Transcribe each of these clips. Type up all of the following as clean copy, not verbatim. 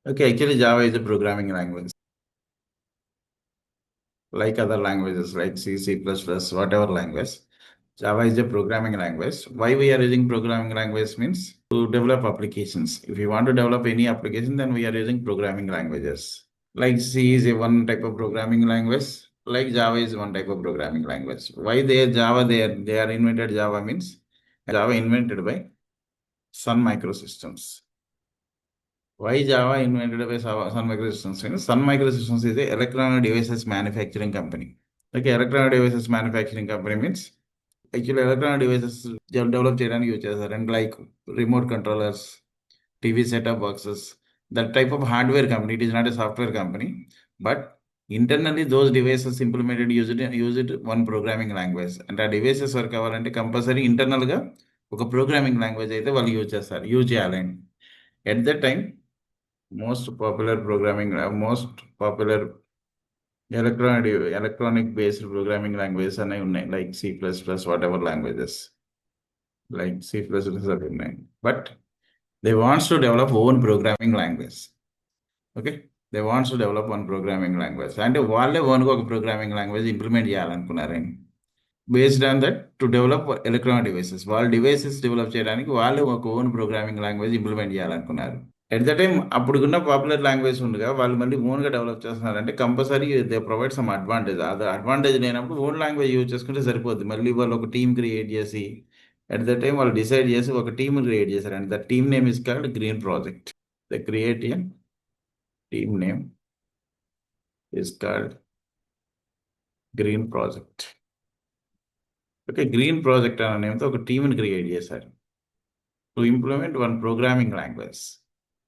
Okay, actually Java is a programming language. Like other languages, like C, C++, whatever language. Java is a programming language. Why we are using programming language means to develop applications. If you want to develop any application, then we are using programming languages. Like C is a one type of programming language. Like Java is one type of programming language. Why they are Java? They are invented Java means Java invented by Sun Microsystems. Why Java invented by Sun Microsystems? Sun Microsystems is a electronic devices manufacturing company. Okay, electronic devices manufacturing company means actually electronic devices develop చేయడానికి use చేస్తారు and like remote controllers TV setup boxes that type of hardware company it is not a software company but internally those devices implemented use it one programming language అంటే ఆ devices work అవ్వాలంటే compulsory ఇంటర్నల్గా ఒక programming language అయితే వాళ్ళు use చేస్తారు use చేయాలండి at the time most popular electronic based programming languages అనేవి ఉన్నాయి like C++, whatever languages like C++ అవి ఉన్నాయి but they wants to develop own programming language okay they wants to develop one programming language అంటే వాళ్ళే ఓన్గా ఒక programming language implement చేయాలనుకున్నారని based on that to develop electronic devices వాళ్ళ devices develop చేయడానికి వాళ్ళు ఒక ఓన్ ప్రోగ్రామింగ్ లాంగ్వేజ్ ఇంప్లిమెంట్ చేయాలనుకున్నారు ఎట్ ద టైమ్ అప్పుడున్న పాపులర్ లాంగ్వేజ్ ఉండగా వాళ్ళు మళ్ళీ ఓన్గా డెవలప్ చేస్తున్నారంటే compulsory they provide some advantage అది అడ్వాంటేజ్ లేనప్పుడు ఓన్ లాంగ్వేజ్ యూజ్ చేసుకుంటే సరిపోద్ది మళ్ళీ వాళ్ళు ఒక టీమ్ క్రియేట్ చేసి ఎట్ ద టైం వాళ్ళు డిసైడ్ చేసి ఒక టీమ్ క్రియేట్ చేశారు and the team name is called green project the create a team name is called green project okay green project అనే నేమ్తో ఒక టీమ్ని క్రియేట్ చేశారు to implement one programming language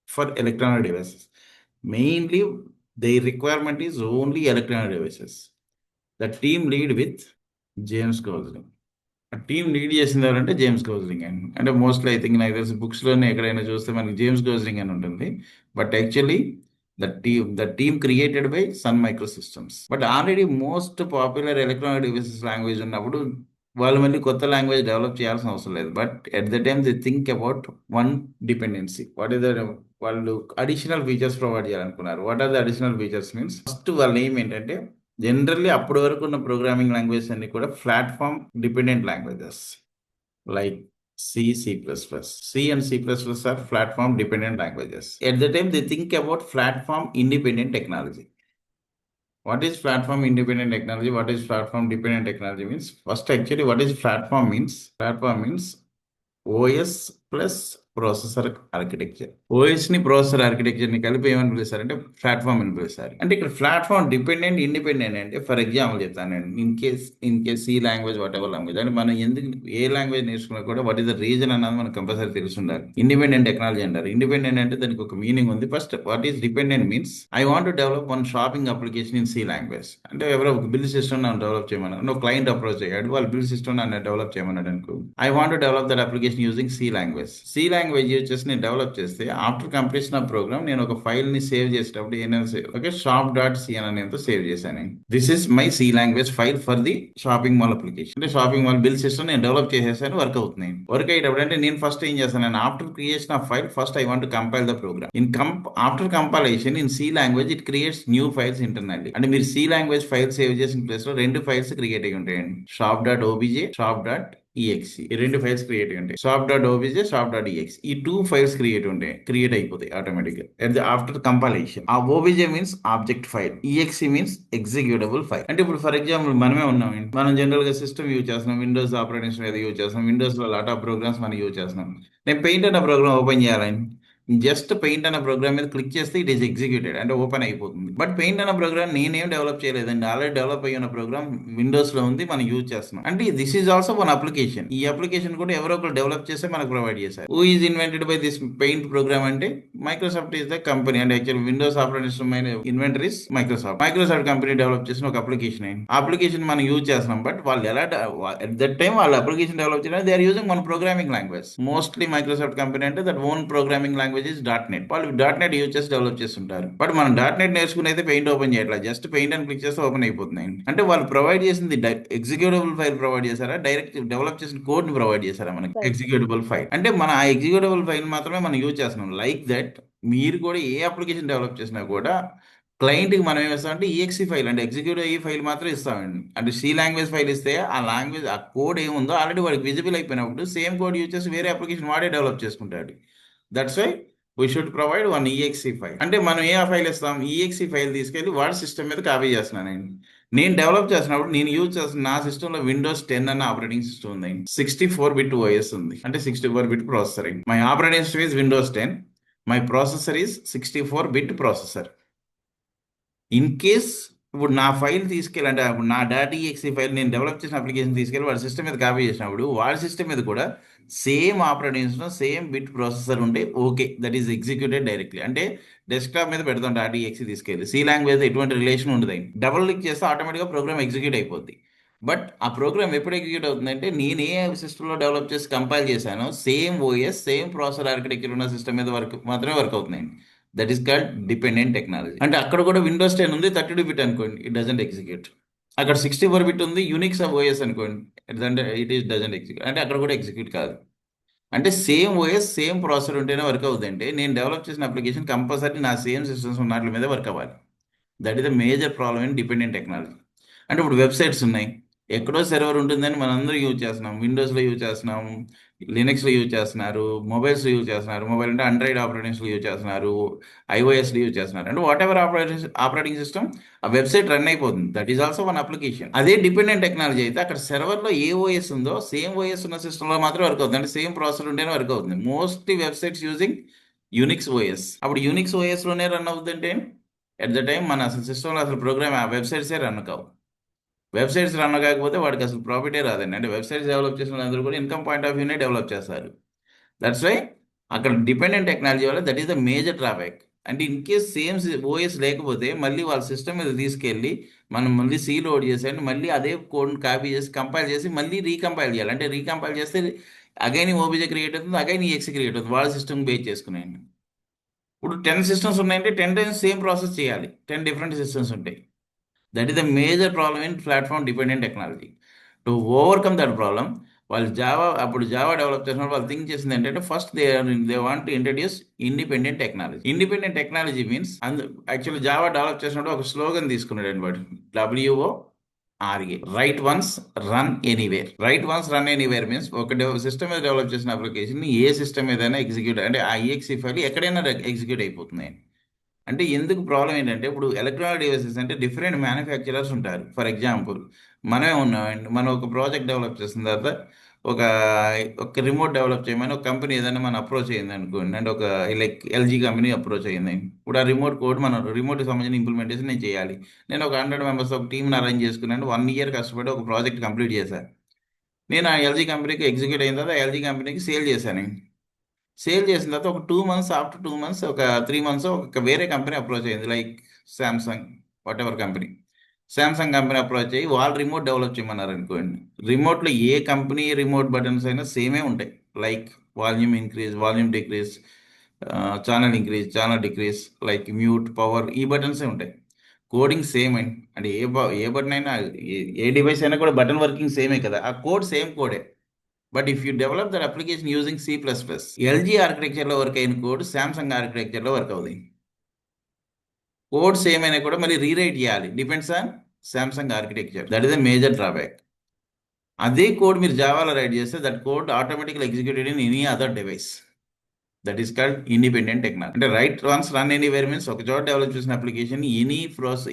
for electronic devices. Mainly, the requirement is only electronic devices. The team lead with James Gosling. ఆ team lead చేసింది ఎవరంటే James Gosling అని అంటే mostly I think నాకు తెలిసి బుక్స్లోనే ఎక్కడైనా చూస్తే మనకి జేమ్స్ గోజ్లింగ్ అని ఉంటుంది but actually the team created by Sun Microsystems but already most popular electronic devices language ఉన్నప్పుడు వాళ్ళు మళ్ళీ కొత్త లాంగ్వేజ్ డెవలప్ చేయాల్సిన అవసరం లేదు but at the time they think about one dependency what is the వాళ్ళు అడిషనల్ ఫీచర్స్ ప్రొవైడ్ చేయాలనుకున్నారు what are the additional features means first వాళ్ళ ఏం ఏంటంటే జనరల్లీ అప్పటి వరకు ఉన్న ప్రోగ్రామింగ్ లాంగ్వేజ్ అన్ని కూడా platform dependent languages like C, C++. C and C++ are platform dependent languages. At the time, they think about platform independent technology. What is platform independent technology? What is platform dependent technology means? First, actually, what is platform means? Platform means OS plus processor architecture ఓఎస్ని ప్రాసెసర్ ఆర్కిటెక్చర్ని కలిపి ఏమని పిలుస్తారంటే platform అని పిలుస్తారు అంటే ఇక్కడ ప్లాట్ఫామ్ డిపెండెంట్ ఇండిపెండెంట్ అంటే ఫర్ ఎగ్జాంపుల్ చెప్తానండి in case C language whatever language అంటే మనం ఎందుకు ఏ లాంగ్వేజ్ నేర్చుకున్నా కూడా వాట్ ఈస్ ద రీజన్ అన్నది మనకు కంపల్సరీ తెలిసి ఉండాలి ఇండిపెండెంట్ టెక్నాలజీ అంటారు ఇండిపెండెంట్ అంటే దానికి ఒక మీనింగ్ ఉంది first what is dependent means I want to develop one shopping application in C language అంటే ఎవరో ఒక బిల్ సిస్టమ్ నన్ను డెవలప్ చేయమన్నాడు నువ్వు క్లయింట్ అప్రోచ్ అయ్యాడు వాళ్ళు బిల్ సిస్టమ్ నన్ను డెవలప్ చేయమన్నాడు అనుకో I want to develop that application using C language C language use చేసి నేను డెవలప్ చేస్తే ఆఫ్టర్ కంప్లీషన్ ఆఫ్ ప్రోగ్రామ్ నేను ఒక ఫైల్ ని సేవ్ చేసేటప్పుడు ఓకే shop.c అని నేమ్తో సేవ్ చేశాను this is my C language file for the shopping mall application అంటే షాపింగ్ మాల్ బిల్ సిస్టమ్ నేను డెవలప్ చేసేసాను వర్క్ అవుతుంది వర్క్ అయ్యేటప్పుడు అంటే నేను ఫస్ట్ ఏం చేస్తాను after creation of file first I want compile the program after compilation in C language it creates new files internally అంటే మీరు సి లాంగ్వేజ్ ఫైల్ సేవ్ చేసిన ప్లేస్ లో రెండు ఫైల్స్ క్రియేట్ అయ్యి ఉంటాయండి shop.obj shop.exe ఈ రెండు ఫైల్స్ క్రియేట్ ఉంటాయి shop.obj shop.exe ఈ టూ ఫైల్స్ క్రియేట్ అయిపోతాయి ఆటోమేటిక్ గా ఆఫ్టర్ కంపైలేషన్ ఆ obj means object file exe means executable file అంటే ఇప్పుడు ఫర్ ఎగ్జాంపుల్ మనమే ఉన్నాం మనం జనరల్ గా సిస్టమ్ యూజ్ చేస్తున్నాం విండోస్ ఆపరేటింగ్ సిస్టమ్ యూజ్ చేస్తున్నాం విండోస్ లో లాట్ ఆఫ్ ప్రోగ్రామ్స్ మనం యూజ్ చేస్తున్నాం నేను పెయింట్ అన్న ప్రోగ్రామ్ ఓపెన్ చేయాలని జస్ట్ పెయింట్ అన్న ప్రోగ్రామ్ మీద క్లిక్ చేస్తే ఇట్ ఈస్ ఎగ్జిక్యూటెడ్ అంటే ఓపెన్ అయిపోతుంది బట్ పెయింట్ అన్న ప్రోగ్రామ్ నేనేం డెవలప్ చేయలేదండి ఆల్రెడీ డెవలప్ అయ్యిన ప్రోగ్రామ్ విండోస్ లో ఉంది మనం యూజ్ చేస్తున్నాం అంటే this is also one application ఈ అప్లికేషన్ కూడా ఎవరో ఒకరు డెవలప్ చేస్తే మనకు ప్రొవైడ్ చేశారు who is invented by this paint program అంటే Microsoft is the company and actual Windows operating system inventor is Microsoft company develop చేసిన ఒక అప్లికేషన్ అయింది అప్లికేషన్ మనం యూజ్ చేస్తున్నాం బట్ వాళ్ళు ఎలా ఎట్ దట్ టైం వాళ్ళ అప్లికేషన్ డెవలప్ చేయడానికి they are using one programming language mostly Microsoft company అంటే that own programming language is .NET వాళ్ళు .NET యూజ్ చేసి డెవలప్ చేస్తుంటారు బట్ మనం .NET నేర్చుకుని అయితే పెయింట్ ఓపెన్ చేయట్లేదు జస్ట్ పెయింట్ అని క్లిక్ చేస్తే ఓపెన్ అయిపోతుంది అంటే వాళ్ళు ప్రొవైడ్ చేసింది ఎగ్జిక్యూటబుల్ ఫైల్ ప్రొవైడ్ చేశారా డైరెక్ట్ డెవలప్ చేసిన కోడ్ ని ప్రొవైడ్ చేశారా మనకి ఎగ్జిక్యూటబుల్ ఫైల్ అంటే మన ఆ ఎగ్జిక్యూటబుల్ ఫైల్ మాత్రమే మనం యూజ్ చేస్తున్నాం లైక్ దట్ మీరు కూడా ఏ అప్లికేషన్ డెవలప్ చేసినా కూడా క్లయింట్కి మనం ఏం ఇస్తామంటే ఈఎక్సీ ఫైల్ అంటే ఎగ్జిక్యూట్ అయ్యే ఫైల్ మాత్రం ఇస్తామండి. అంటే సి లాంగ్వేజ్ ఫైల్ ఇస్తే ఆ లాంగ్వేజ్ ఆ కోడ్ ఏముందో ఆల్రెడీ వాడికి విజిబుల్ అయిపోయినప్పుడు సేమ్ కోడ్ యూజ్ చేసి వేరే అప్లికేషన్ వాడే డెవలప్ చేసుకుంటాడు. That's why we should provide one EXE file. అంటే మనం ఏ ఫైల్ ఇస్తాం, ఈఎక్సీ ఫైల్ తీసుకెళ్ళి వాడి సిస్టమ్ మీద కాపీ చేస్తున్నానండి. నేను డెవలప్ చేసినప్పుడు నేను యూజ్ చేస్తున్న నా సిస్టంలో విండోస్ 10 అన్న ఆపరేటింగ్ సిస్టమ్ ఉంది. 64-bit ఓఎస్ ఉంది, అంటే 64-bit processor. My operating system is Windows 10. My processor is 64-bit processor. In case ఇప్పుడు నా ఫైల్ తీసుకెళ్ళంటే ఇప్పుడు నా డాట్ ఈఎక్సీ ఫైల్ నేను డెవలప్ చేసిన అప్లికేషన్ తీసుకెళ్ళి వాడి సిస్టమ్ మీద కాపీ చేసినప్పుడు వాడి సిస్టమ్ మీద కూడా same operating system same bit processor ఉంటే okay, that is executed directly. అంటే డెస్క్టాప్ మీద పెడతాం డాట్ ఈఎక్సీ తీసుకెళ్ళి, సి లాంగ్వేజ్ ఎటువంటి రిలేషన్ ఉండదు. డబుల్ క్లిక్ చేస్తే ఆటోమేటిక్గా ప్రోగ్రామ్ ఎగ్జిక్యూట్ అయిపోద్ది. బట్ ఆ ప్రోగ్రామ్ ఎప్పుడు ఎగ్జిక్యూట్ అవుతుందంటే నేను ఏ సిస్టంలో డెవలప్ చేసి కంపైల్ చేశానో same OS same processor architecture ఉన్న సిస్టమ్ మీద మాత్రమే వర్క్ అవుతుందండి. That is called dependent technology. అంటే అక్కడ కూడా విండోస్ 10 ఉంది, 32-bit అనుకోండి, ఇట్ డజంట్ ఎగ్జిక్యూట్. అక్కడ 64-bit ఉంది, యూనిక్స్ ఓఎస్ అనుకోండి, ఇట్ ఈస్ డజంట్ ఎగ్జిక్యూట్. అంటే అక్కడ కూడా ఎగ్జిక్యూట్ కాదు. అంటే సేమ్ ఓఎస్ సేమ్ ప్రాసెసర్ ఉంటేనే వర్క్ అవుతుందంటే నేను డెవలప్ చేసిన అప్లికేషన్ కంపల్సరీ నా సేమ్ సిస్టమ్స్ ఉన్న వాటి మీద వర్క్ అవ్వాలి. That is the major problem in dependent technology. అంటే ఇప్పుడు వెబ్సైట్స్ ఉన్నాయి, ఎక్కడో సర్వర్ ఉంటుందని మనందరూ యూజ్ చేస్తున్నాం. విండోస్లో యూజ్ చేస్తున్నాం, లినక్స్లో యూజ్ చేస్తున్నారు, మొబైల్స్లో యూజ్ చేస్తున్నారు. మొబైల్ అంటే ఆండ్రాయిడ్ ఆపరేటింగ్స్లో యూజ్ చేస్తున్నారు, ఐఓఎస్లో యూజ్ చేస్తున్నారు. అంటే వాట్ ఎవర్ ఆపరేటింగ్ సిస్టమ్ ఆ వెబ్సైట్ రన్ అయిపోతుంది. That is also one application. అదే డిపెండెంట్ టెక్నాలజీ అయితే అక్కడ సర్వర్లో ఏ ఓఎస్ ఉందో సేమ్ ఓఎస్ ఉన్న సిస్టంలో మాత్రం వర్క్ అవుతుంది. అంటే సేమ్ ప్రాసెసర్ ఉంటేనే వర్క్ అవుతుంది. Mostly websites using Unix OS. అప్పుడు యూనిక్స్ ఓఎస్లోనే రన్ అవుతుందంటే ఎట్ ద టైం మన అసలు సిస్టంలో అసలు ప్రోగ్రామ్ ఆ వెబ్సైట్సే రన్ కావు. వెబ్సైట్స్ రన్ కాకపోతే వాడికి అసలు ప్రాఫిటే రాదండి. అంటే వెబ్సైట్స్ డెవలప్ చేసిన వాళ్ళందరూ కూడా ఇన్కమ్ పాయింట్ ఆఫ్ వ్యూనే డెవలప్ చేస్తారు. దట్స్ వై అక్కడ డిపెండెంట్ టెక్నాలజీ వల్ల that is the major drawback. అంటే ఇన్ కేస్ సేమ్ ఓఎస్ లేకపోతే మళ్ళీ వాళ్ళ సిస్టమ్ మీద తీసుకెళ్ళి మనం మళ్ళీ సి లోడ్ చేసేయండి, మళ్ళీ అదే కోడ్ని కాపీ చేసి కంపైల్ చేసి మళ్ళీ రీకంపైల్ చేయాలి. అంటే రీకంపైల్ చేస్తే అగైన్ ఓబీజే క్రియేట్ అవుతుంది, అగైన్ ఈఎక్సీ క్రియేట్ అవుతుంది వాళ్ళ సిస్టమ్ బేస్ చేసుకునేయండి. ఇప్పుడు 10 సిస్టమ్స్ ఉన్నాయంటే 10 టైమ్స్ సేమ్ ప్రాసెస్ చేయాలి, 10 డిఫరెంట్ సిస్టమ్స్ ఉంటాయి. That is the major problem in platform dependent technology. To overcome that problem వాళ్ళు జావా డెవలప్ చేసినప్పుడు వాళ్ళు థింక్ చేసింది ఏంటంటే first they want to introduce independent technology. Independent technology means actually Java develop చేసినప్పుడు ఒక slogan తీసుకున్నాడు అండి వాడు, WORA, right once run anywhere. Right once run anywhere means ఒక సిస్టమ్ మీద డెవలప్ చేసిన అప్లికేషన్ ఏ సిస్టమ్ ఏదైనా ఎగ్జిక్యూట్ అంటే ఆ ఈఎక్సీ ఫైల్ ఎక్కడైనా ఎగ్జిక్యూట్ అయిపోతుంది. అంటే ఎందుకు ప్రాబ్లం ఏంటంటే ఇప్పుడు ఎలక్ట్రానిక్ డివైసెస్ అంటే డిఫరెంట్ మ్యానుఫ్యాక్చరర్స్ ఉంటారు. ఫర్ ఎగ్జాంపుల్ మనమే ఉన్నామండి, మనం ఒక ప్రాజెక్ట్ డెవలప్ చేసిన తర్వాత ఒక ఒక రిమోట్ డెవలప్ చేయమని ఒక కంపెనీ ఏదైనా మనం అప్రోచ్ అయ్యింది అనుకోండి. అంటే ఒక లైక్ ఎల్జీ కంపెనీ అప్రోచ్ అయ్యింది. ఇప్పుడు ఆ రిమోట్ కోడ్ మనం రిమోట్కి సంబంధించిన ఇంప్లిమెంటేషన్ నేను చేయాలి. నేను ఒక 100 మెంబర్స్ ఒక టీంని అరేంజ్ చేసుకున్నాను, 1 ఇయర్ కష్టపడి ఒక ప్రాజెక్ట్ కంప్లీట్ చేశాను. నేను ఆ ఎల్జీ కంపెనీకి ఎగ్జిక్యూట్ అయిన తర్వాత ఎల్జీ కంపెనీకి సేల్ చేశాను. సేల్ చేసిన తర్వాత ఒక 2 మంత్స్, ఆఫ్టర్ 2 మంత్స్ ఒక 3 మంత్స్ ఒక వేరే కంపెనీ అప్రోచ్ అయింది, like Samsung, what ever company. Samsung company approach అయ్యి వాళ్ళు రిమోట్ డెవలప్ చేయమన్నారు అనుకోండి. రిమోట్లో ఏ కంపెనీ రిమోట్ బటన్స్ అయినా సేమే ఉంటాయి, like volume increase, volume decrease, channel increase, channel decrease, like mute, power, ఈ బటన్సే ఉంటాయి. కోడింగ్ సేమ్ అండి. అంటే ఏ బటన్ అయినా ఏ డివైస్ అయినా కూడా బటన్ వర్కింగ్ సేమే కదా, ఆ కోడ్ సేమ్ కోడే. But if you develop that application using C++, LG ఆర్కిటెక్చర్లో వర్క్ అయిన కోడ్ శాంసంగ్ ఆర్కిటెక్చర్లో వర్క్ అవుతుంది. కోడ్ సేమ్ అయినా కూడా మళ్ళీ రీరైట్ చేయాలి, depends on Samsung architecture. That is the major drawback. అదే కోడ్ మీరు జావాలో రైట్ చేస్తే దట్ కోడ్ ఆటోమేటిక్గా executed in any other device. That is called independent technology. అంటే write once run anywhere means ఒక చోట డెవలప్ చేసిన application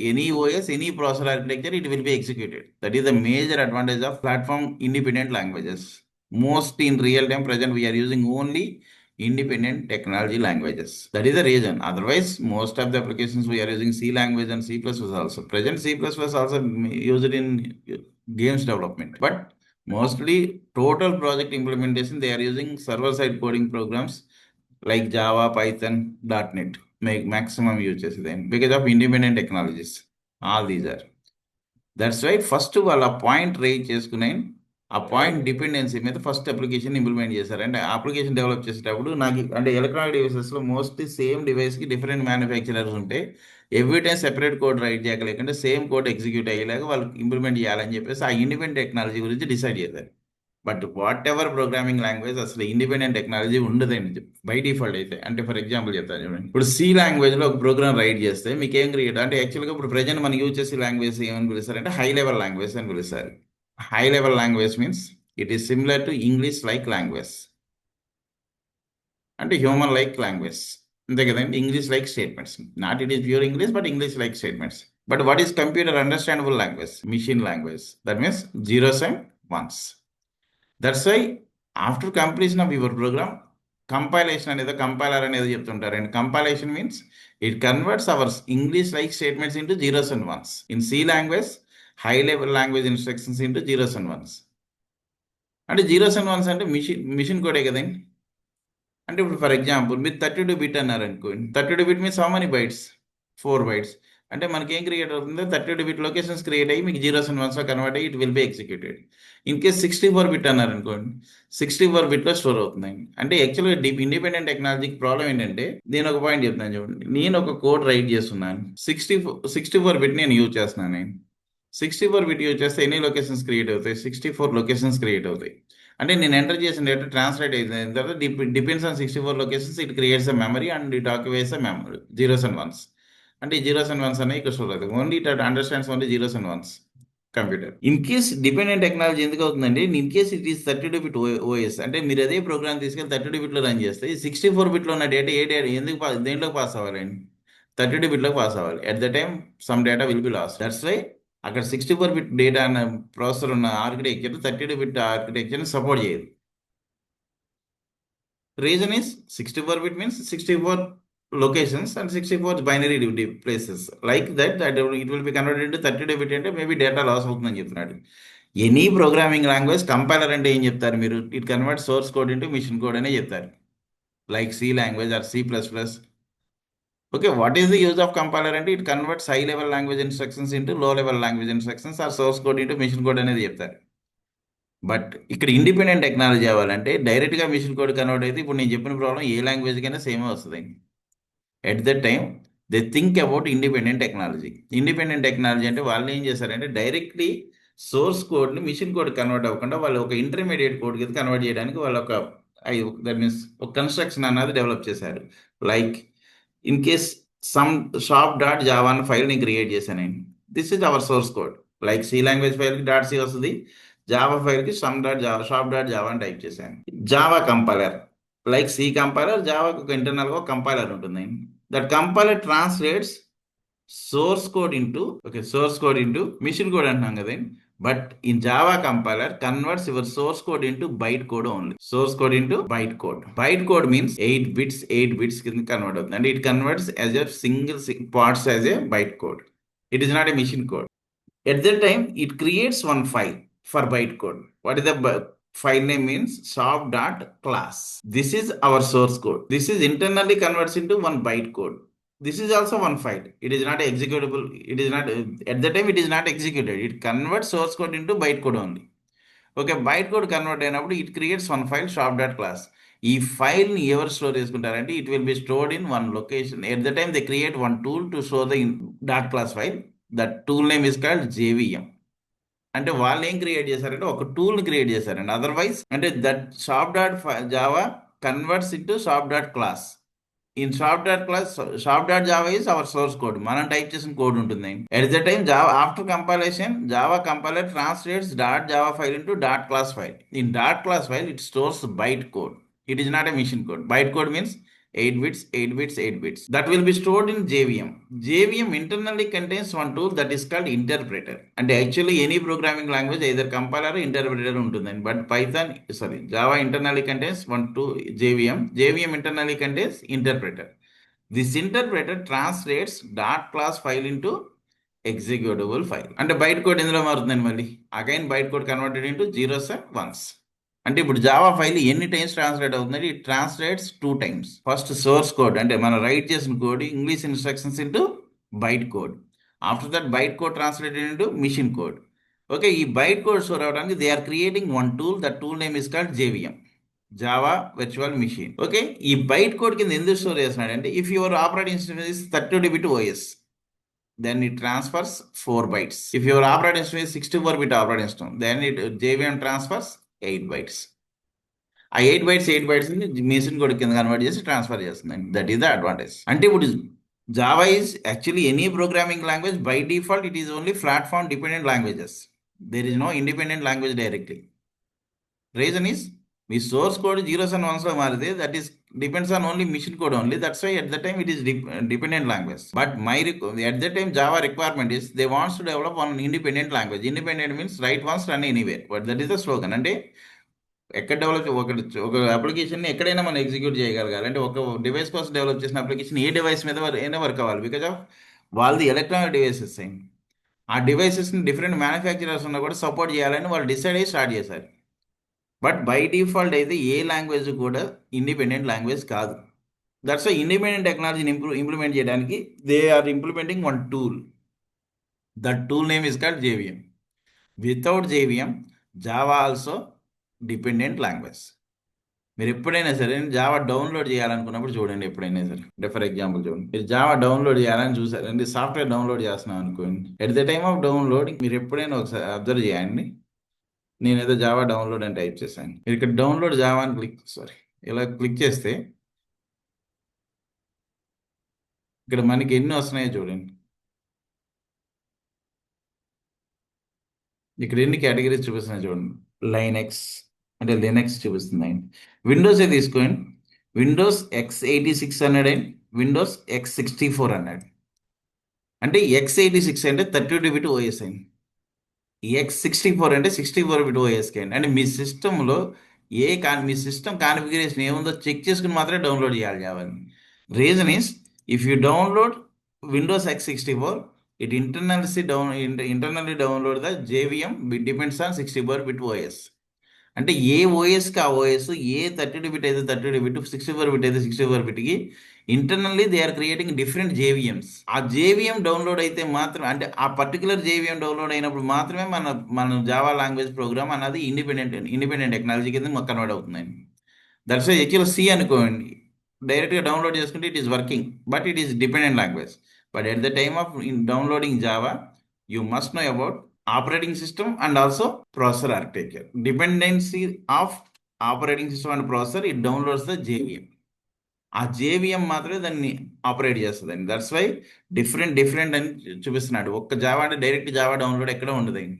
any OS any processor architecture it will be executed. That is the major advantage of platform independent languages. Most in real time present we are using only independent technology languages. That is the reason. Otherwise most of the applications we are using C language and C++ also. Present C++ also used in games development, but mostly total project implementation they are using server side coding programs like Java, Python, .NET. Make maximum use them because of independent technologies. All these are. That's why first వాళ్ళు ఆ point raise చేసుకుని ఆ point dependency మీద first application implement చేశారు. అంటే application develop చేసేటప్పుడు నాకు అంటే ఎలక్ట్రానిక్ డివైసెస్లో మోస్ట్లీ సేమ్ డివైస్కి డిఫరెంట్ మ్యానుఫ్యాక్చరర్స్ ఉంటే every time separate code write చేయలేకంటే సేమ్ కోడ్ ఎగ్జిక్యూట్ అయ్యేలాగా వాళ్ళు ఇంప్లిమెంట్ చేయాలని చెప్పేసి ఆ ఇండిపెండెంట్ టెక్నాలజీ గురించి డిసైడ్ చేశారు. But whatever programming language అసలు ఇండిపెండెంట్ టెక్నాలజీ ఉండదండి బై డిఫాల్ట్ అయితే. అంటే ఫర్ ఎగ్జాంపుల్ చెప్తాను చూడండి. ఇప్పుడు సి లాంగ్వేజ్ లో ఒక ప్రోగ్రామ్ రైట్ చేస్తే మీకు ఏం క్రియేట్ అంటే యాక్చువల్గా ఇప్పుడు ప్రజెంట్ మనం యూజ్ చేసే లాంగ్వేజ్ ఏమని పిలుస్తారంటే హై లెవెల్ లాంగ్వేజ్ అని పిలుస్తారు. High level language means it is similar to English like language, అంటే హ్యూమన్ లైక్ లాంగ్వేజ్ అంతే కదండి. English like statements, not it is pure English but English like statements. But what is computer understandable language? Machine language. That means zeros and ones. That's why after completion of your program compilation అనేది compiler అనేది చెప్తుంటారు. And compilation means it converts our English like statements into zeros and once. In C language high level language instructions into zeros and ones. అంటే zeros and ones అంటే machine కోడే కదండి. అంటే ఇప్పుడు for example మీరు 32 bit అన్నారు అనుకోండి. 32 bit means how many bytes? 4 bytes. అంటే మనకి ఏం క్రియేట్ అవుతుందో 32 బిట్ లొకేషన్స్ క్రియేట్ అయ్యి మీకు జీరోస్ అండ్ వన్స్లో కన్వర్ట్ అయ్యి it will be executed. In case 64 bit అన్నారు అనుకోండి, 64 బిట్లో స్టోర్ అవుతుంది. అంటే యాక్చువల్గా ఇండిపెండెంట్ టెక్నాలజీకి ప్రాబ్లం ఏంటంటే, నేను ఒక పాయింట్ చెప్తాను చూడండి. నేను ఒక కోడ్ రైట్ చేస్తున్నాను, 64 బిట్ నేను యూజ్ చేస్తున్నాను. నేను 64 బిట్ యూజ్ చేస్తే ఎన్ని లొకేషన్స్ క్రియేట్ అవుతాయి? 64 లొకేషన్స్ క్రియేట్ అవుతాయి. అంటే నేను ఎంటర్ చేసిన డేటా ట్రాన్స్లేట్ అయిన తర్వాత depends on 64 locations, it creates a memory and it occupies a memory zeros and ones. అంటే జీరోస్ అండ్ వన్స్ అనేవి ఇక్కడ స్టోర్ అవుతాయి. Only it understands only zeros and once computer. In case dependent technology ఎందుకు అవుతుందండి? In case it is 32 bit OS, అంటే మీరు అదే programme తీసుకెళ్ళి 32 బిట్లో రన్ చేస్తే ఈ 64 బిట్లో ఉన్న డేటా ఏ డేటా ఎందుకు దేంట్లోకి పాస్ అవ్వాలండి? 32 బిట్లోకి పాస్ అవ్వాలి. At the time some data will be lost. That's why అక్కడ 64 బిట్ డేటా అన్న ప్రాసెసర్ ఉన్న ఆర్కిటెక్చర్ 32 బిట్ ఆర్కిటెక్చర్ని సపోర్ట్ చేయదు. Reason is 64 bit means 64 locations and 64 binary places. Like that it will be converted into 32 bit అంటే maybe data loss అవుతుందని చెప్తున్నాడు. Any programming language compiler అంటే ఏం చెప్తారు మీరు? It convert source code into machine code అనే చెప్తారు. Like C language or C++. Okay, what is the use of compiler అంటే it converts high level language instructions into low level language instructions or source code into machine code అనేది చెప్తారు. But ఇక్కడ independent technology అవ్వాలంటే డైరెక్ట్గా machine code convert అయితే ఇప్పుడు నేను చెప్పిన ప్రాబ్లం ఏ లాంగ్వేజ్ కైనా సేమ్ వస్తుంది. At the time they think about independent technology. Independent technology అంటే వాళ్ళు ఏం చేశారంటే డైరెక్ట్లీ సోర్స్ కోడ్ని మిషన్ కోడ్ కన్వర్ట్ అవ్వకుండా వాళ్ళు ఒక ఇంటర్మీడియట్ కోడ్ కింద కన్వర్ట్ చేయడానికి వాళ్ళు దట్ మీన్స్ ఒక కన్స్ట్రక్షన్ అన్నది డెవలప్ చేశారు. Like in case some shop dot Java అన్న ఫైల్ని క్రియేట్ చేశాను నేను. This is our source code. Like C language ఫైల్కి .c వస్తుంది, జావా ఫైల్కి షాప్ డాట్ జావా అని టైప్ చేశాను. Java compiler like C compiler, జావాకు ఒక ఇంటర్నల్గా కంపైలర్ ఉంటుంది. That compiler translates source code into machine code అంటున్నాం కదా. But in Java compiler converts your source code into byte code only. Source code into byte code. Byte code means 8 bits కింద convert అవుతుంది. And it converts as a single parts as a byte code. It is not a machine code. At that time, it creates one file for bytecode. What is the file name? Means shop.class. This is our source code. This is internally converts into one bytecode. This is also one file. It is not executable. It is not, at the time it is not executed. It converts source code into bytecode only. Okay, bytecode convert అయినప్పుడు it creates one file shop.class. ఈ ఫైల్ని ఎవరు store చేసుకుంటారంటే it will be stored in one location. At the time they create one tool to store the .class file. That tool name is called JVM. అంటే వాళ్ళు ఏం create చేశారంటే ఒక టూల్ని క్రియేట్ చేశారండి. అదర్వైజ్ అంటే that shop.java converts into shop.class. In shop.java is our source code. మనం type చేసిన కోడ్ ఉంటుంది. At the time Java after compilation Java compiler translates .java file into .class file. In .class file it stores byte code. It is not a machine code. Byte code means 8 bits. That will be stored in JVM. JVM internally contains one tool that is called interpreter. And actually any programming language either compiler or interpreter ఉంటుంది. But Java internally contains one tool JVM. JVM internally contains interpreter. This interpreter translates .class file into executable file. అంటే byte code ఎందులో మారుతుందండి? మళ్ళీ again byte code converted into zeros and ones. అంటే ఇప్పుడు Java file ఎన్ని times translate అవుతుంది? It translates 2 times. First source code అంటే మనం రైట్ చేసిన code English instructions into byte code. After that byte code translated into machine code. Okay, ఈ byte code store అవడానికి they are creating one tool. That tool name is called JVM, Java virtual machine. Okay, ఈ byte code కింద ఎందుకు store చేస్తున్నాడు అంటే if your operating system is 32 bit OS, then it transfers 4 bytes. If your operating system is 64 bit operating system, then JVM transfers 8 bytes. ఆ 8 bytes machine code కింద convert చేసి transfer చేస్తుందండి. That is the advantage. అంటే ఇప్పుడు Java is actually any programming language by default it is only platform dependent languages. There is no independent language directly. Reason is మీ source code zeros and ones లో మారితే that is depends on only machine code only. That's why at the time it is dependent language. But at the time Java requirement is they wants to develop on independent language. Independent means right once run anywhere. But that is the slogan. అంటే ఎక్కడ develop ఒక application ఎక్కడైనా మనం execute చేయగలగాలి. అంటే ఒక device కోసం develop చేసిన అప్లికేషన్ ఏ డివైస్ మీద అయినా వర్క్ అవ్వాలి. బికాజ్ ఆఫ్ వాళ్ళది ఎలక్ట్రానిక్ డివైసెస్ అయింది. ఆ డివైసెస్ని డిఫరెంట్ మ్యానుఫ్యాక్చరర్స్ ఉన్నా కూడా సపోర్ట్ చేయాలని వాళ్ళు డిసైడ్ అయ్యి స్టార్ట్ చేశారు. బట్ బై డిఫాల్ట్ అయితే ఏ లాంగ్వేజ్ కూడా ఇండిపెండెంట్ లాంగ్వేజ్ కాదు. దట్స్ వై ఇండిపెండెంట్ టెక్నాలజీని ఇంప్లిమెంట్ చేయడానికి they are implementing one tool. That tool name is called JVM. Without JVM Java also dependent language. మీరు ఎప్పుడైనా సరే జావా డౌన్లోడ్ చేయాలనుకున్నప్పుడు చూడండి. ఎప్పుడైనా సరే అంటే ఫర్ ఎగ్జాంపుల్ చూడండి, మీరు జావా డౌన్లోడ్ చేయాలని చూసారండి, సాఫ్ట్వేర్ డౌన్లోడ్ చేస్తున్నాం అనుకోండి. At the time of download మీరు ఎప్పుడైనా ఒకసారి అబ్జర్వ్ చేయండి. నేను ఏదో జావా డౌన్లోడ్ అని టైప్ చేశాను. మీరు ఇక్కడ డౌన్లోడ్ జావా అని ఇలా క్లిక్ చేస్తే ఇక్కడ మనకి ఎన్ని వస్తున్నాయో చూడండి. ఇక్కడ ఎన్ని కేటగిరీస్ చూపిస్తున్నాయి చూడండి. లైనెక్స్ అంటే లినక్స్ చూపిస్తున్నాయి. విండోస్ తీసుకోండి. Windows X8600 and Windows X6400. అంటే X86 అంటే 32-bit ఓఎస్ అండి. X64 అంటే 64-bit ఓఎస్ అండి. అంటే మీ సిస్టంలో మీ సిస్టమ్ కాన్ఫిగరేషన్ ఏముందో చెక్ చేసుకుని మాత్రమే డౌన్లోడ్ చేయాలి జావాని. Reason is if you download Windows X64 it internally download the JVM. It depends on 64-bit OS. అంటే ఏ ఓఎస్కి ఆ ఓఎస్, ఏ 32-bit అయితే 32-bit, 64-bit అయితే 64-bitకి internally they are creating different JVMs. ఆ జేవిఎం డౌన్లోడ్ అయితే మాత్రమే, అంటే ఆ పర్టికులర్ జేవిఎం డౌన్లోడ్ అయినప్పుడు మాత్రమే మన జావా లాంగ్వేజ్ ప్రోగ్రామ్ అన్నది ఇండిపెండెంట్ టెక్నాలజీ కింద కన్వర్ట్ అవుతుందండి. దట్స్ యాక్చువల్ సి అనుకోండి, డైరెక్ట్గా డౌన్లోడ్ చేసుకుంటే it is working, but it is dependent language. But at the time of downloading Java, you must know about operating system and also processor architecture. Dependency of operating system and processor, it downloads the JVM. ఆ JVM మాత్రమే దాన్ని operate చేస్తుందండి. That's why different అని చూపిస్తున్నాడు. ఒక్క Java అంటే direct Java download ఎక్కడ ఉండదండి.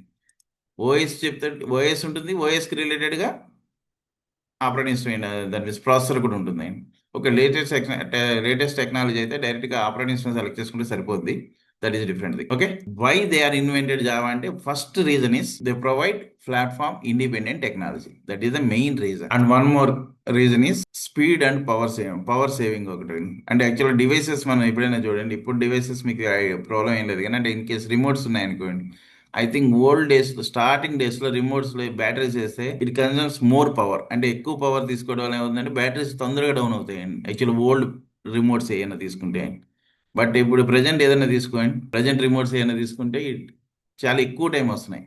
ఓఎస్ చెప్తే ఓఎస్ ఉంటుంది, ఓఎస్కి రిలేటెడ్గా ఆపరేటింగ్ సిస్టమ్ దాని మీద ప్రాసెసర్ కూడా ఉంటుంది. ఒక లేటెస్ట్ టెక్నాలజీ అయితే డైరెక్ట్గా ఆపరేటింగ్ సిస్టమ్ సెలెక్ట్ చేసుకుంటే సరిపోద్ది. That is different thing. Okay, why they are invented Java అంటే first reason is they provide platform independent technology. That is the main reason. And one more reason is speed and power saving ఒకటి. అంటే actual devices మనం ఎప్పుడైనా చూడండి, ఇప్పుడు devices మీకు problem ఏం లేదు, కానీ అంటే ఇన్ కేస్ రిమోట్స్ ఉన్నాయనుకోండి, I think old days starting డేస్లో రిమోట్స్లో బ్యాటరీస్ వేస్తే ఇట్ కన్సర్న్స్ మోర్ పవర్. అంటే ఎక్కువ పవర్ తీసుకోవడం వల్ల ఏమవుతుందంటే బ్యాటరీస్ తొందరగా డౌన్ అవుతాయండి యాక్చువల్ ఓల్డ్ రిమోట్స్ ఏమైనా తీసుకుంటే. బట్ ఇప్పుడు ప్రజెంట్ ఏదైనా తీసుకోండి, ప్రజెంట్ రిమోట్స్ ఏమైనా తీసుకుంటే చాలా ఎక్కువ టైం వస్తున్నాయి.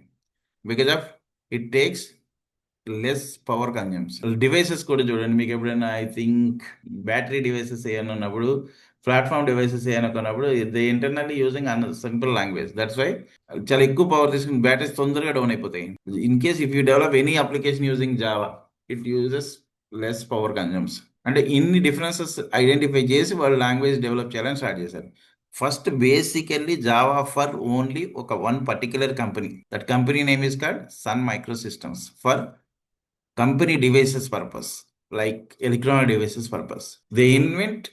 Because of it takes less power consumption. Devices కూడా చూడండి, మీకు ఎప్పుడైనా ఐ థింక్ బ్యాటరీ డివైసెస్ ఏమైనా ఉన్నప్పుడు, ప్లాట్ఫామ్ డివైసెస్ ఏమైనా కొన్నప్పుడు they internally using simple language. That's why చాలా ఎక్కువ పవర్ తీసుకుని బ్యాటరీస్ తొందరగా డౌన్ అయిపోతాయి. In case if you develop any application using Java, it uses less power consumption. అంటే ఇన్ని డిఫరెన్సెస్ ఐడెంటిఫై చేసి వాళ్ళు లాంగ్వేజ్ డెవలప్ చేయాలని స్టార్ట్ చేశారు. First basically Java for only one particular company. That company name is called Sun Microsystems for company devices purpose, like electronic devices purpose. They invent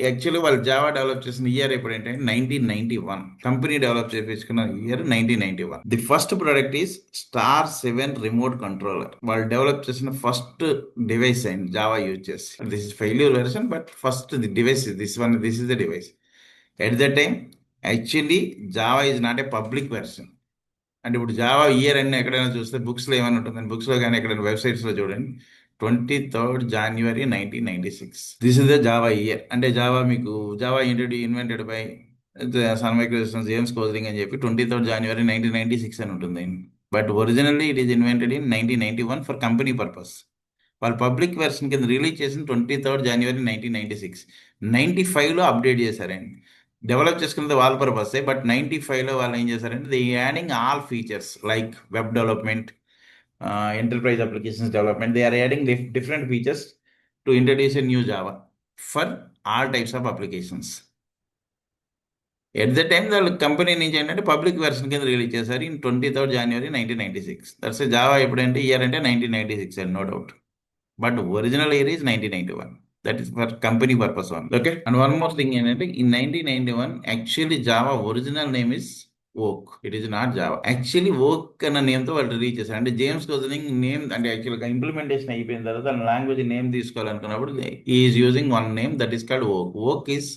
actually వాళ్ళు Java develop చేసిన year ఎప్పుడంటే 1991. Company develop చేయించుకున్న year 1991. The first product is star 7 remote controller. వాళ్ళు develop చేసిన first device and Java use చేసి. This is failure version, but first the device this is the device. At the time actually Java is not a public version. అంటే ఇప్పుడు Java year అన్ని ఎక్కడైనా చూస్తే బుక్స్లో ఏమైనా ఉంటుందని, బుక్స్లో కానీ ఎక్కడైనా వెబ్సైట్స్లో చూడండి, 23rd January 1996. This is the Java year. అంటే Java Java invented by Sun Microsystems James Gosling అని చెప్పి 23rd January 1996 అని ఉంటుంది. But originally it is invented in 1991 for company purpose. వాళ్ళు పబ్లిక్ వెర్షన్ కింద రిలీజ్ చేసిన 23rd January 1996. 95లో update చేశారండి. డెవలప్ చేసుకున్నది వాళ్ళ పర్పసే, బట్ 95లో వాళ్ళు ఏం చేశారంటే they adding all features like web development, enterprise applications development. They are adding different features to introduce a new Java for all types of applications. At the time వాళ్ళ company నుంచి ఏంటంటే పబ్లిక్ వెర్షన్ కింద release చేశారు in 23rd January 1996. That's Java ఎప్పుడంటే year అంటే 1996 and no doubt. But original year is 1991. That is for company purpose one. Okay. And one more thing ఏంటంటే in 1991 actually Java original name is oak. It is not Java. Actually oak అన్న నేమ్తో వాళ్ళు release చేశారు. అంటే James కోజనింగ్ name అంటే యాక్చువల్గా implementation అయిపోయిన తర్వాత language name తీసుకోవాలనుకున్నప్పుడు is using one name that is called oak. Oak is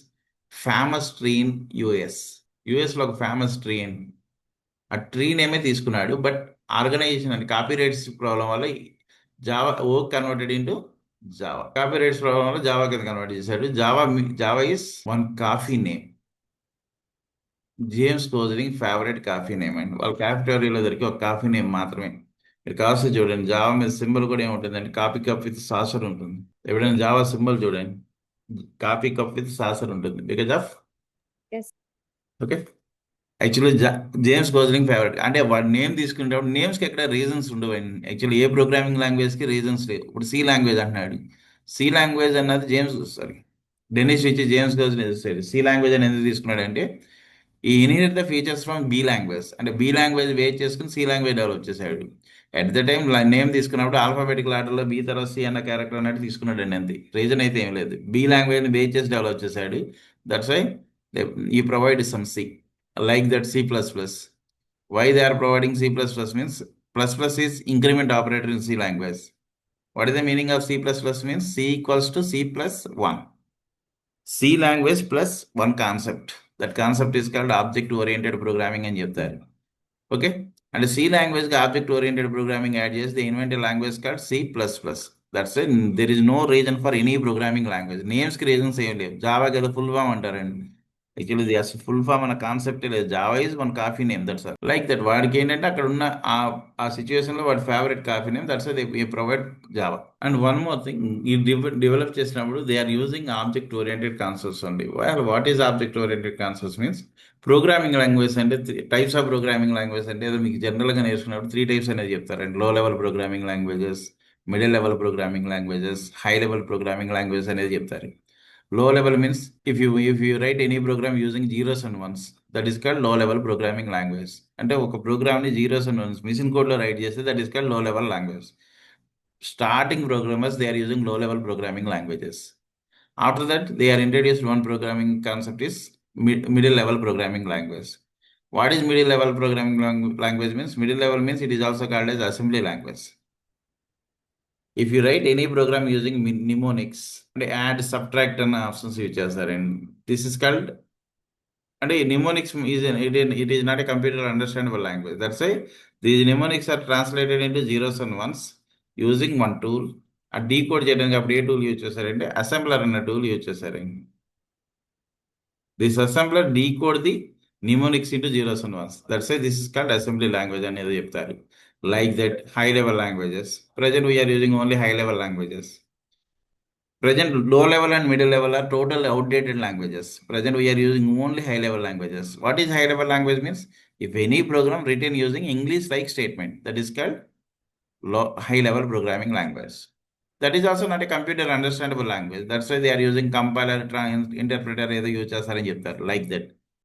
famous tree in యుఎస్లో ఒక ఫేమస్ ట్రీ అని ఆ ట్రీ నేమే తీసుకున్నాడు. బట్ ఆర్గనైజేషన్ అంటే కాపీ రైట్స్ ప్రాబ్లం వల్ల Java oak converted into Java. Copyrights problem వల్ల జావా కింద కన్వర్ట్ చేశాడు. Java is one coffee name. James Gosling favourite coffee name అండి. వాళ్ళ క్యాఫిటోరియాలో దొరికి ఒక కాఫీ నేమ్ మాత్రమే. మీరు కాస్త చూడండి, జావా మీద సింబల్ కూడా ఏముంటుందండి, కాఫీ కప్ విత్ సాసర్ ఉంటుంది. ఎప్పుడైనా జావా సింబల్ చూడండి, కాఫీ కప్ విత్ సాసర్ ఉంటుంది. Because of okay. Actually James Gosling favourite. అంటే వాడి నేమ్ తీసుకునేటప్పుడు నేమ్స్కి ఎక్కడ రీజన్స్ ఉండవండి. యాక్చువల్లీ ఏ ప్రోగ్రామింగ్ లాంగ్వేజ్కి రీజన్స్ లేవు. ఇప్పుడు సి లాంగ్వేజ్ అంటున్నాడు. సి లాంగ్వేజ్ అన్నది డెనిస్ ఇచ్చి జేమ్స్ గోజ్లింగ్ సి లాంగ్వేజ్ అని ఎందుకు తీసుకున్నాడు అంటే ఈ inherit the features from B language. అంటే బి లాంగ్వేజ్ వేట్ చేసుకుని సి లాంగ్వేజ్ డెవలప్ చేశాడు. అట్ ద టైం నేమ్ తీసుకున్నప్పుడు ఆల్ఫాబెటికల్ ఆర్డర్లో బి తర్వాత సి అన్న క్యారెక్టర్ అన్నట్టు తీసుకున్నాడు అండి. అంతే, రీజన్ అయితే ఏం లేదు. బి లాంగ్వేజ్ని బేస్ చేసి డెవలప్ చేశాడు. దట్స్ వై ఈ provide some C like that C++. Why they are providing C++ means plus plus is increment operator in C language. What is the meaning of C++ means? C equals to C plus 1. C language plus one concept. That concept is called object oriented programming అని చెప్తారు. Okay. అంటే C language కి object oriented programming add చేసి they invent a language called C++. That's it. There is no reason for any programming language. Names కి reasons ఏం లేవు. Java కదా full form అంటారండి. యాక్చువల్లీ ఇది అసలు ఫుల్ ఫామ్ అన్న కాన్సెప్టే లేదు. Java is one coffee name. That's like that. వాడికి ఏంటంటే అక్కడ ఉన్న ఆ సిచ్యువేషన్లో వాడి favourite coffee name. That's they provide Java. And one more thing, ఈ డెవలప్ చేసినప్పుడు they are using object oriented concepts only. What is object oriented concepts means programming language అంటే టైప్స్ ఆఫ్ ప్రోగ్రామింగ్ లాంగ్వేజ్ అంటే ఏదో మీకు జనరల్గా నేర్చుకున్నప్పుడు 3 types అనేది చెప్తారండి. లో level programming languages, middle level programming languages, high level programming language అనేది చెప్తారు. Low level means if you write any program using zeros and ones, that is called low level programming language. అంటే ఒక program ని zeros and ones machine code లో write చేస్తే that is called low level language. Starting programmers they are using low level programming languages. After that they are introduced one programming concept is middle level programming language. What is middle level programming language means? Middle level means it is also called as assembly language. If you write any program using mnemonics and add, subtract and options use చేస్తారండి, this is called అంటే mnemonics it is not a computer understandable language. That's why these mnemonics are translated into zeros and ones using one tool. ఆ decode చేయడానికి అప్పుడు ఏ tool use చేస్తారంటే assembler అన్న tool use చేస్తారండి. This assembler decode the mnemonics into zeros and ones. That's why this is called assembly language అనేది చెప్తారు. Like that, high level languages. Present we are using only high level languages. Present low level and middle level are total outdated languages. Present we are using only high level languages. What is high level language means? If any program written using English like statement, that is called high level programming language. That is also not a computer understandable language. That's why they are using compiler, interpreter ఏదో use చేస్తారని చెప్తారు. Like that.